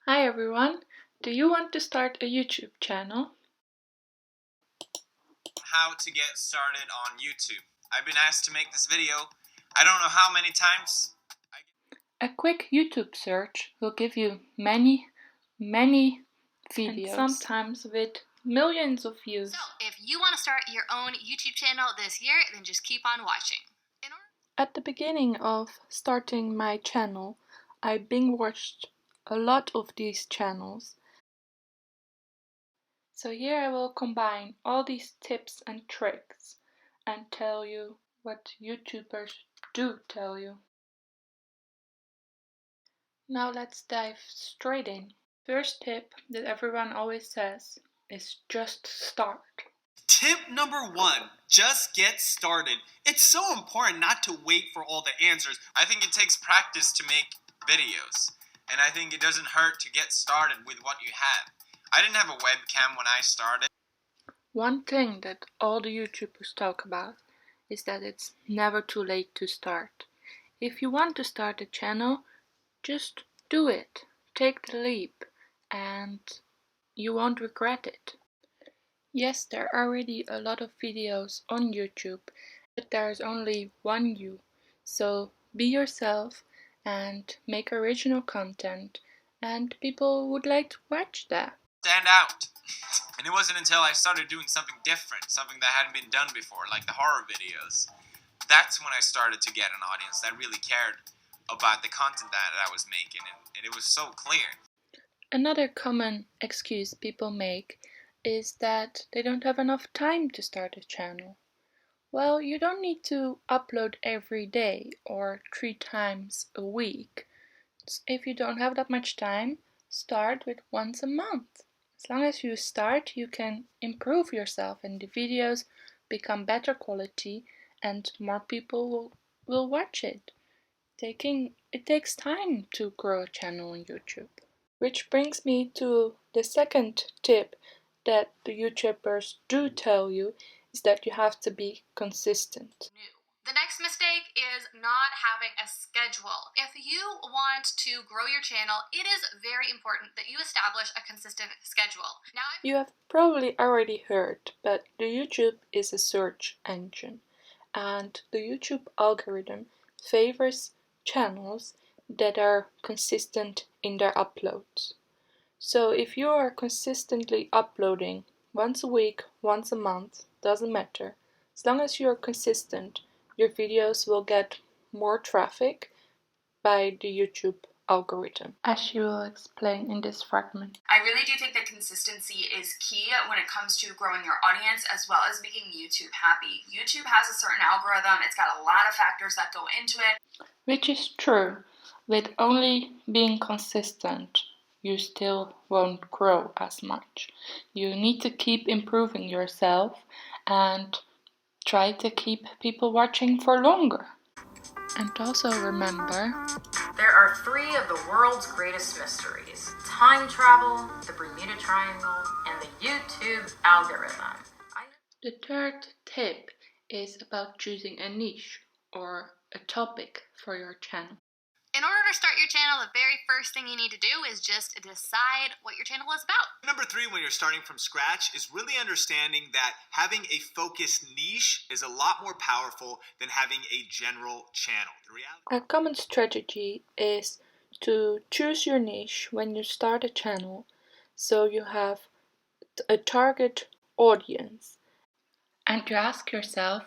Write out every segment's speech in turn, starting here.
Hi everyone! Do you want to start a YouTube channel? How to get started on YouTube. I've been asked to make this video I don't know how many times. A quick YouTube search will give you many videos, and sometimes with millions of views. So, if you want to start your own YouTube channel this year, then just keep on watching. At the beginning of starting my channel, I binge watched a lot of these channels. So here I will combine all these tips and tricks and tell you what YouTubers do tell you. Now let's dive straight in. First tip that everyone always says is just start. Tip number 1, just get started. It's so important not to wait for all the answers. I think it takes practice to make videos, and I think it doesn't hurt to get started with what you have. I didn't have a webcam when I started. One thing that all the YouTubers talk about is that it's never too late to start. If you want to start a channel, just do it. Take the leap and you won't regret it. Yes, there are already a lot of videos on YouTube, but there's only one you. So be yourself and make original content, and people would like to watch that. Stand out. And it wasn't until I started doing something different, something that hadn't been done before, like the horror videos. That's when I started to get an audience that really cared about the content that I was making, and it was so clear. Another common excuse people make is that they don't have enough time to start a channel. Well, you don't need to upload every day or 3 times a week. If you don't have that much time, start with once a month. As long as you start, you can improve yourself and the videos become better quality and more people will watch it. It takes time to grow a channel on YouTube. Which brings me to the second tip that the YouTubers do tell you is that you have to be consistent. The next mistake is not having a schedule. If you want to grow your channel, it is very important that you establish a consistent schedule. You have probably already heard, but the YouTube is a search engine, and the YouTube algorithm favors channels that are consistent in their uploads. So if you are consistently uploading once a week, once a month, doesn't matter. As long as you are consistent, your videos will get more traffic by the YouTube algorithm, as you will explain in this fragment. I really do think that consistency is key when it comes to growing your audience as well as making YouTube happy. YouTube has a certain algorithm, it's got a lot of factors that go into it. Which is true. With only being consistent, you still won't grow as much. You need to keep improving yourself and try to keep people watching for longer. And also remember, there are 3 of the world's greatest mysteries: time travel, the Bermuda Triangle, and the YouTube algorithm. The third tip is about choosing a niche or a topic for your channel. In order to start your channel, the very first thing you need to do is just decide what your channel is about. Number 3, when you're starting from scratch, is really understanding that having a focused niche is a lot more powerful than having a general channel. A common strategy is to choose your niche when you start a channel, so you have a target audience. And you ask yourself,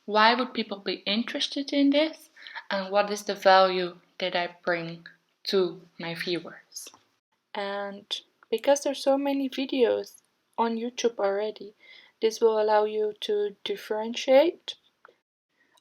why would people be interested in this? And what is the value that I bring to my viewers? And because there's so many videos on YouTube already, this will allow you to differentiate.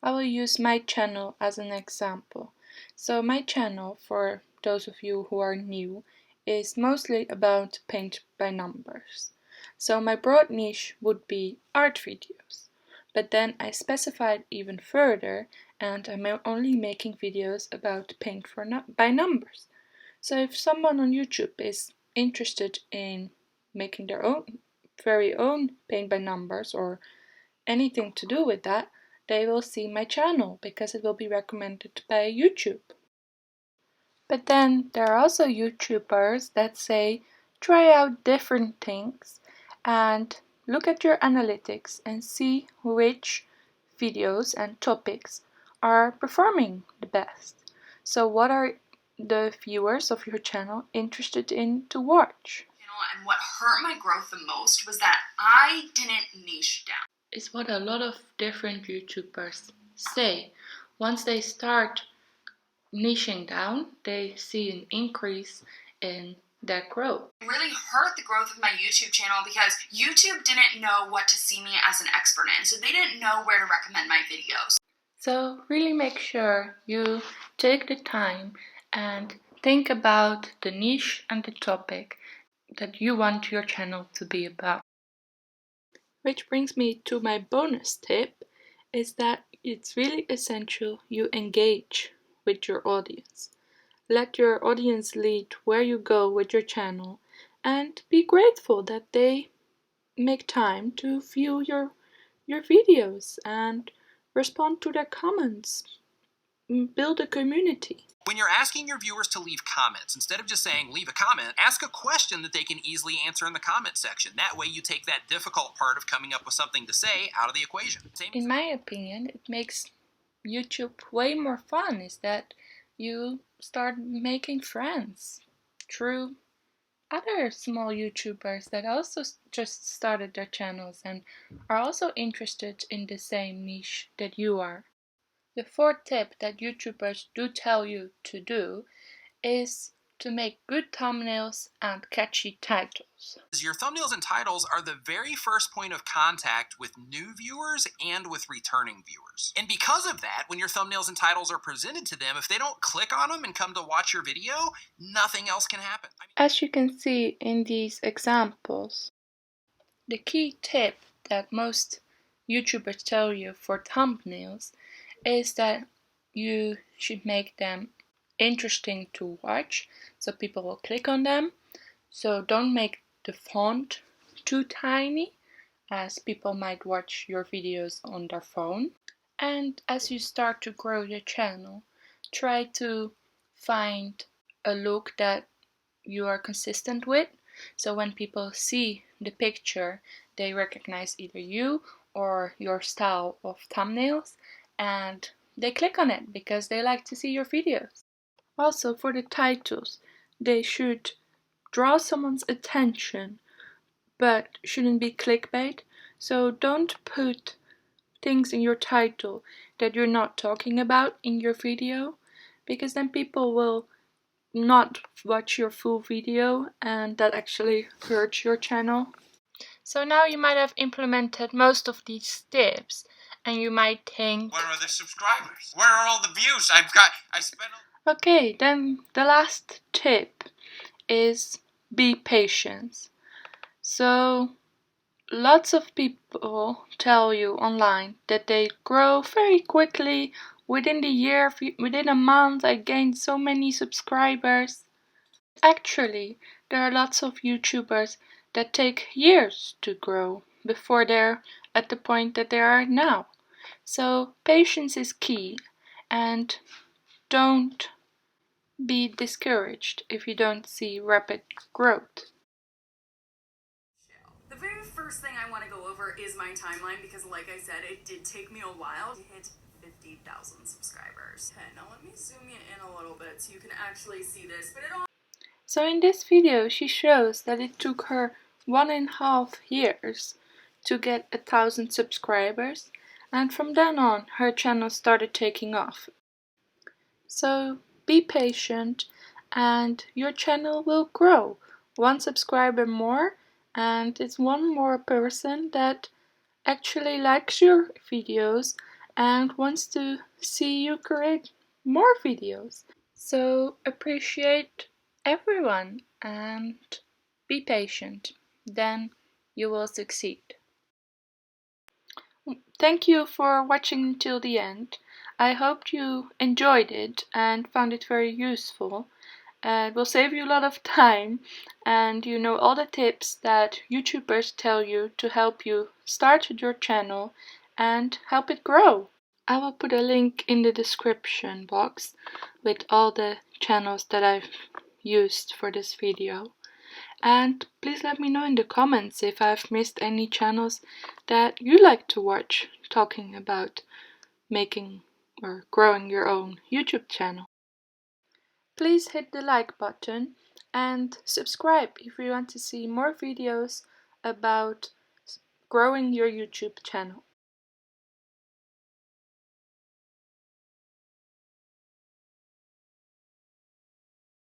I will use my channel as an example. So my channel, for those of you who are new, is mostly about paint by numbers. So my broad niche would be art videos. But then I specified even further, and I'm only making videos about paint by numbers. So if someone on YouTube is interested in making their very own paint by numbers or anything to do with that, they will see my channel because it will be recommended by YouTube. But then there are also YouTubers that say try out different things and look at your analytics and see which videos and topics are performing the best. So what are the viewers of your channel interested in to watch? And what hurt my growth the most was that I didn't niche down. Is what a lot of different YouTubers say. Once they start niching down, they see an increase in their growth. It really hurt the growth of my YouTube channel because YouTube didn't know what to see me as an expert in, so they didn't know where to recommend my videos. So really make sure you take the time and think about the niche and the topic that you want your channel to be about. Which brings me to my bonus tip, is that it's really essential you engage with your audience. Let your audience lead where you go with your channel and be grateful that they make time to view your videos and respond to their comments. Build a community. When you're asking your viewers to leave comments, instead of just saying leave a comment, ask a question that they can easily answer in the comment section. That way you take that difficult part of coming up with something to say out of the equation. In my opinion, it makes YouTube way more fun, is that you start making friends through other small YouTubers that also just started their channels and are also interested in the same niche that you are. The fourth tip that YouTubers do tell you to do is to make good thumbnails and catchy titles. Your thumbnails and titles are the very first point of contact with new viewers and with returning viewers. And because of that, when your thumbnails and titles are presented to them, if they don't click on them and come to watch your video, nothing else can happen. As you can see in these examples, the key tip that most YouTubers tell you for thumbnails is that you should make them interesting to watch, so people will click on them. So don't make the font too tiny, as people might watch your videos on their phone. And as you start to grow your channel, try to find a look that you are consistent with. So when people see the picture, they recognize either you or your style of thumbnails, and they click on it because they like to see your videos. Also, for the titles, they should draw someone's attention, but shouldn't be clickbait. So don't put things in your title that you're not talking about in your video, because then people will not watch your full video and that actually hurts your channel. So now you might have implemented most of these tips and you might think, where are the subscribers? Where are all the views? Okay, then the last tip is be patient. So lots of people tell you online that they grow very quickly. Within the year, within a month, I gained so many subscribers. Actually, there are lots of YouTubers that take years to grow before they're at the point that they are now. So patience is key, and don't be discouraged if you don't see rapid growth. The very first thing I want to go over is my timeline because, like I said, it did take me a while to hit 50,000 subscribers. Okay, now let me zoom you in a little bit so you can actually see this. So in this video, she shows that it took her 1.5 years to get 1,000 subscribers, and from then on, her channel started taking off. So be patient, and your channel will grow. 1 subscriber more, and it's 1 more person that actually likes your videos and wants to see you create more videos. So appreciate everyone and be patient, then you will succeed. Thank you for watching until the end. I hope you enjoyed it and found it very useful. It will save you a lot of time, and you know all the tips that YouTubers tell you to help you start your channel and help it grow. I will put a link in the description box with all the channels that I've used for this video. And please let me know in the comments if I've missed any channels that you like to watch talking about making or growing your own YouTube channel. Please hit the like button and subscribe if you want to see more videos about growing your YouTube channel.